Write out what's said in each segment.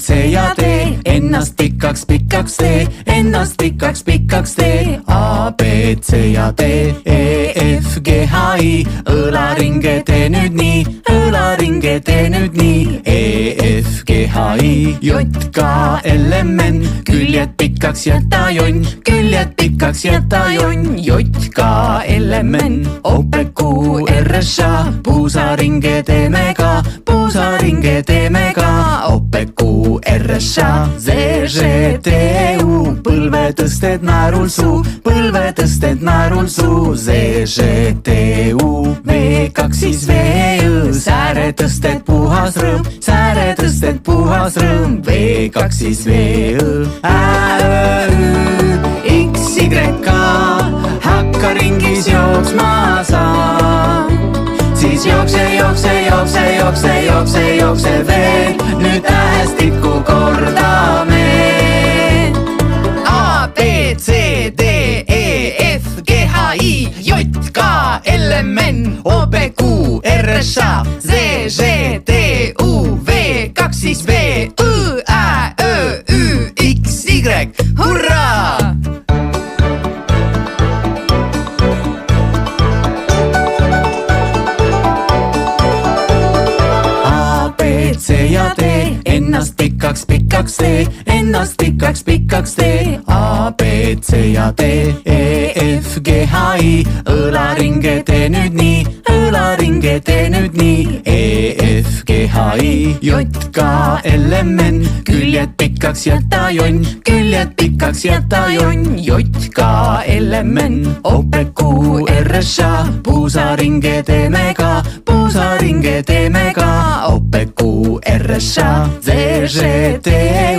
C ja D, ennast pikaks tee, ennast pikaks tee. A, B, C ja D, E, F, G, H, I. Õlaringe tee nüüd nii, õlaringe tee nüüd nii. E, F, G, H, I, J, K, L, M, N. Küljed pikaks jäta jonn, küljed pikaks jäta jonn. J, K, L, M, N. O, P, Q, R, S, A. Puusaringe teeme ka, puusaringe teeme ka. O, P, Q, R, S, A. Z, Ž, T, U. Põlve tõsted naerul suu, põlve tõsted naerul suu. Z, Ž, T, U. V, kaks siis V, Õ. Sääre tõsted puhas rõõm, sääre tõsted puhas rõõm. V, kaks siis V, Õ. Ä, Ö, Ü, X, Y, K. Hakka ringis jooksma sa. Siis jookse, jookse, jookse, jookse, jookse, jookse veel. Nüüd tähestikku kordame. A, B, C, D, E, F, G, H, I, J, K, L, M, N. O, P, Q, R, S, A. Z, Ž, T, U. V, kaks siis V, Õ, Ä, Ö, Ü, X, Y. Hurraa! C ja D, ennast pikaks tee, ennast pikaks tee. A, B, C ja D, E, F, G, H, I. Õlaringe tee nüüd nii, õlaringe tee nüüd nii. E, F, G, H, I, J, K, L, M, N. Küljed pikaks jäta jonn, küljed pikaks jäta jonn. J, K, L, M, N. O, P, Q, R, S, A. Puusaringe teeme ka, puusaringe teeme ka. O, P, Q, R, S, A. Z, Ž, T,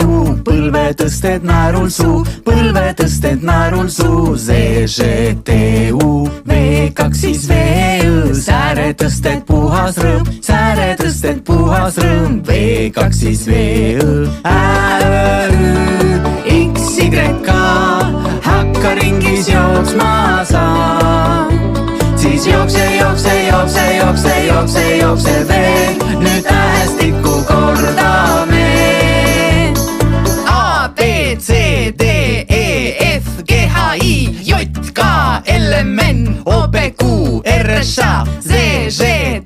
U. Põlve tõsted naerul suu, põlve tõsted naerul suu. Z, Ž, T, U. V, kaks siis V, Õ. Sääre tõsted puhas rõõm, sääre tõsted puhas rõõm. V, kaks siis V, Õ. Ä, Ö, Ü, X, Y, K. Hakka ringis jooksma sa. Siis jookse, jookse, jookse, jookse, jookse, jookse veel. Nüüd tähestikku kordame. A, B, C, D, E, F, G, H, I, J, K, L, M, N. O, P, Q, R, S, A. Z, Ž,